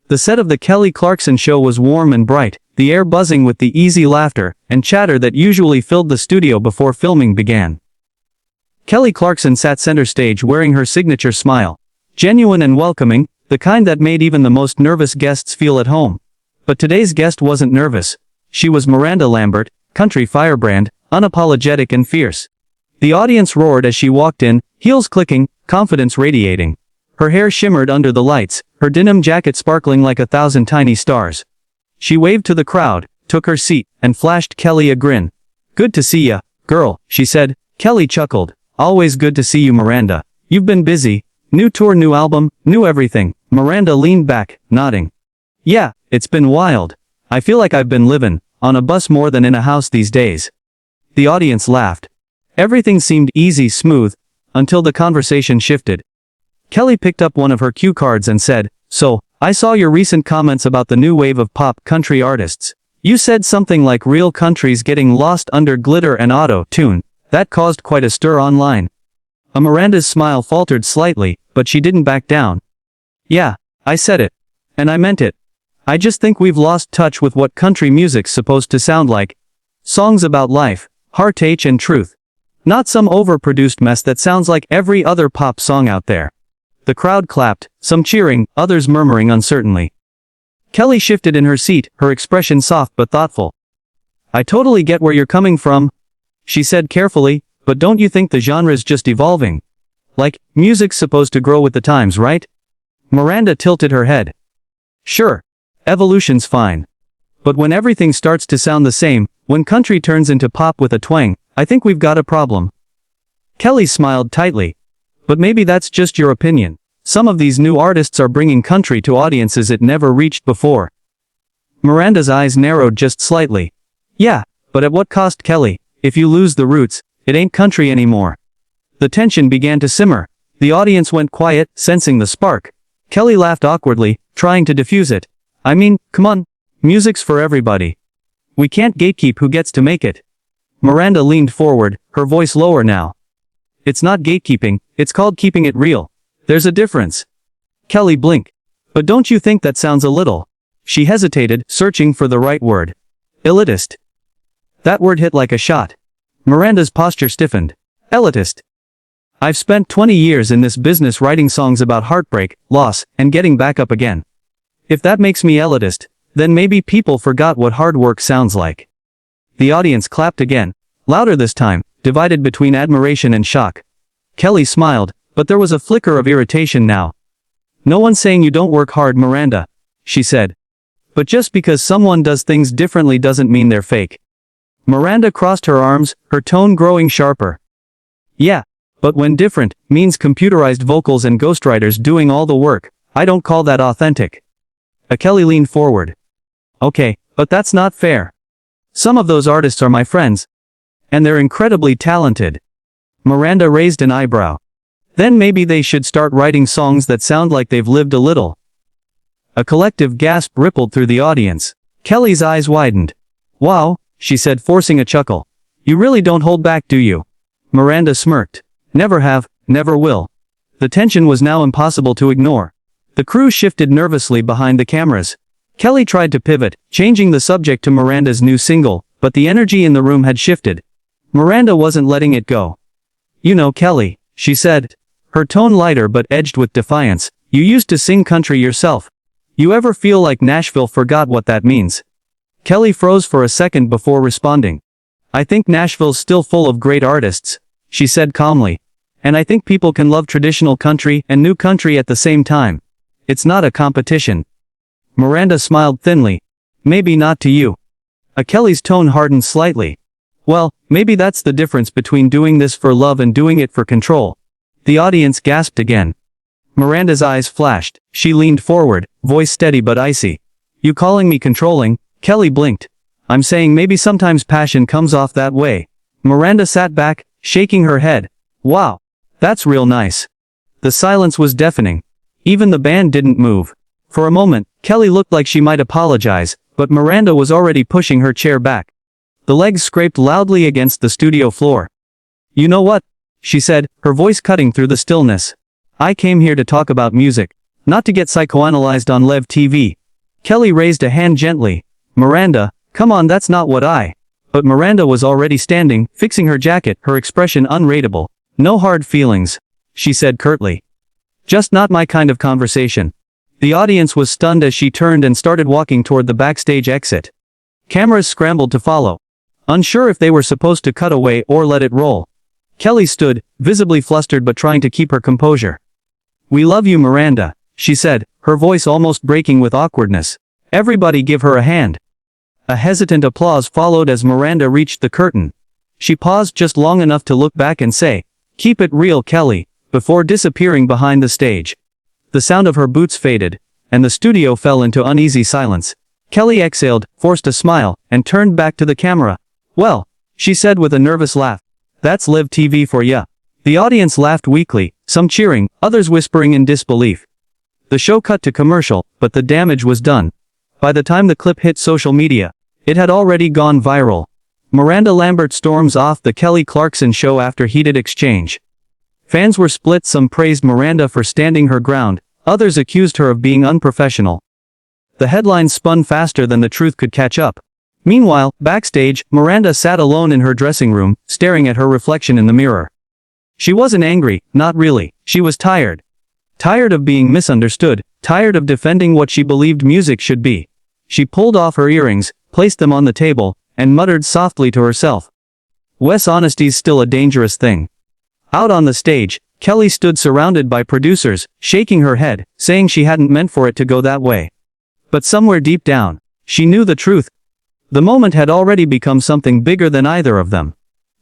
The set of the Kelly Clarkson Show was warm and bright, the air buzzing with the easy laughter and chatter that usually filled the studio before filming began. Kelly Clarkson sat center stage wearing her signature smile. Genuine and welcoming, the kind that made even the most nervous guests feel at home. But today's guest wasn't nervous. She was Miranda Lambert, country firebrand, unapologetic and fierce. The audience roared as she walked in, heels clicking, confidence radiating. Her hair shimmered under the lights, her denim jacket sparkling like 1,000 tiny stars. She waved to the crowd, took her seat, and flashed Kelly a grin. "Good to see ya, girl," she said. Kelly chuckled. "Always good to see you, Miranda. You've been busy. New tour, new album, new everything." Miranda leaned back, nodding. "Yeah, it's been wild. I feel like I've been living on a bus more than in a house these days." The audience laughed. Everything seemed easy, smooth, until the conversation shifted. Kelly picked up one of her cue cards and said, "So, I saw your recent comments about the new wave of pop country artists. You said something like real country's getting lost under glitter and auto-tune. That caused quite a stir online." Miranda's smile faltered slightly, but she didn't back down. "Yeah, I said it. And I meant it. I just think we've lost touch with what country music's supposed to sound like. Songs about life, heartache and truth. Not some overproduced mess that sounds like every other pop song out there." The crowd clapped, some cheering, others murmuring uncertainly. Kelly shifted in her seat, her expression soft but thoughtful. "I totally get where you're coming from," she said carefully, "but don't you think the genre's just evolving? Like, music's supposed to grow with the times, right?" Miranda tilted her head. "Sure. Evolution's fine. But when everything starts to sound the same, when country turns into pop with a twang, I think we've got a problem." Kelly smiled tightly. "But maybe that's just your opinion. Some of these new artists are bringing country to audiences it never reached before." Miranda's eyes narrowed just slightly. "Yeah, but at what cost, Kelly? If you lose the roots, it ain't country anymore." The tension began to simmer. The audience went quiet, sensing the spark. Kelly laughed awkwardly, trying to diffuse it. "I mean, come on. Music's for everybody. We can't gatekeep who gets to make it." Miranda leaned forward, her voice lower now. "It's not gatekeeping, it's called keeping it real. There's a difference." Kelly blinked. "But don't you think that sounds a little—" She hesitated, searching for the right word. "Elitist." That word hit like a shot. Miranda's posture stiffened. "Elitist. I've spent 20 years in this business writing songs about heartbreak, loss, and getting back up again. If that makes me elitist, then maybe people forgot what hard work sounds like." The audience clapped again, louder this time, divided between admiration and shock. Kelly smiled, but there was a flicker of irritation now. "No one's saying you don't work hard, Miranda," she said. "But just because someone does things differently doesn't mean they're fake." Miranda crossed her arms, her tone growing sharper. "Yeah, but when different means computerized vocals and ghostwriters doing all the work, I don't call that authentic." Kelly leaned forward. "Okay, but that's not fair. Some of those artists are my friends. And they're incredibly talented." Miranda raised an eyebrow. "Then maybe they should start writing songs that sound like they've lived a little." A collective gasp rippled through the audience. Kelly's eyes widened. "Wow," she said, forcing a chuckle. "You really don't hold back, do you?" Miranda smirked. "Never have, never will." The tension was now impossible to ignore. The crew shifted nervously behind the cameras. Kelly tried to pivot, changing the subject to Miranda's new single, but the energy in the room had shifted. Miranda wasn't letting it go. "You know, Kelly," she said, her tone lighter but edged with defiance, "you used to sing country yourself. You ever feel like Nashville forgot what that means?" Kelly froze for a second before responding. "I think Nashville's still full of great artists," she said calmly. "And I think people can love traditional country and new country at the same time. It's not a competition." Miranda smiled thinly. "Maybe not to you." Kelly's tone hardened slightly. "Well, maybe that's the difference between doing this for love and doing it for control." The audience gasped again. Miranda's eyes flashed. She leaned forward, voice steady but icy. "You calling me controlling?" Kelly blinked. "I'm saying maybe sometimes passion comes off that way." Miranda sat back, shaking her head. "Wow. That's real nice." The silence was deafening. Even the band didn't move. For a moment, Kelly looked like she might apologize, but Miranda was already pushing her chair back. The legs scraped loudly against the studio floor. "You know what?" she said, her voice cutting through the stillness. "I came here to talk about music. Not to get psychoanalyzed on Lev TV. Kelly raised a hand gently. Miranda, come on, that's not what I... But Miranda was already standing, fixing her jacket, her expression unreadable. No hard feelings, she said curtly. Just not my kind of conversation. The audience was stunned as she turned and started walking toward the backstage exit. Cameras scrambled to follow, unsure if they were supposed to cut away or let it roll. Kelly stood, visibly flustered but trying to keep her composure. We love you, Miranda, she said, her voice almost breaking with awkwardness. Everybody give her a hand. A hesitant applause followed as Miranda reached the curtain. She paused just long enough to look back and say, "Keep it real, Kelly," before disappearing behind the stage. The sound of her boots faded, and the studio fell into uneasy silence. Kelly exhaled, forced a smile, and turned back to the camera. Well, she said with a nervous laugh. That's Live TV for ya. The audience laughed weakly, some cheering, others whispering in disbelief. The show cut to commercial, but the damage was done. By the time the clip hit social media, it had already gone viral. Miranda Lambert storms off the Kelly Clarkson Show after heated exchange. Fans were split, some praised Miranda for standing her ground, others accused her of being unprofessional. The headlines spun faster than the truth could catch up. Meanwhile, backstage, Miranda sat alone in her dressing room, staring at her reflection in the mirror. She wasn't angry, not really, she was tired. Tired of being misunderstood, tired of defending what she believed music should be. She pulled off her earrings, placed them on the table, and muttered softly to herself. Wes, honesty's still a dangerous thing. Out on the stage, Kelly stood surrounded by producers, shaking her head, saying she hadn't meant for it to go that way. But somewhere deep down, she knew the truth. The moment had already become something bigger than either of them.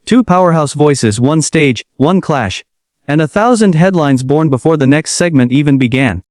Two powerhouse voices, one stage, one clash, and 1,000 headlines born before the next segment even began.